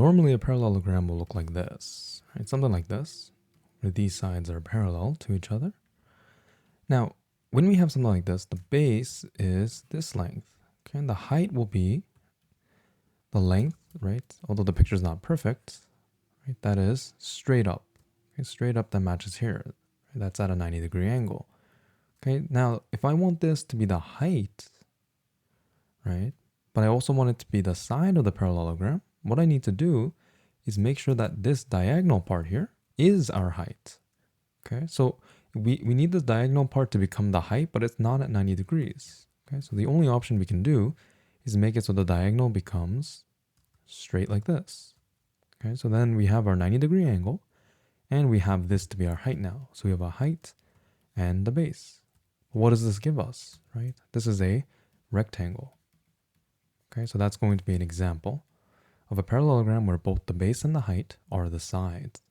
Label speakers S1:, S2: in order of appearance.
S1: Normally a parallelogram will look like this, right? Something like this, where these sides are parallel to each other. Now, when we have something like this, the base is this length, okay? And the height will be the length, right? Although the picture is not perfect, right? That is straight up, okay? Straight up that matches here. Right? That's at a 90-degree angle. Okay, now if I want this to be the height, right? But I also want it to be the side of the parallelogram, what I need to do is make sure that this diagonal part here is our height. Okay, so we need this diagonal part to become the height, but it's not at 90 degrees. Okay, so the only option we can do is make it so the diagonal becomes straight like this. Okay, so then we have our 90-degree angle, and we have this to be our height now. So we have a height and the base. What does this give us, right? This is a rectangle. Okay, so that's going to be an example of a parallelogram where both the base and the height are the sides.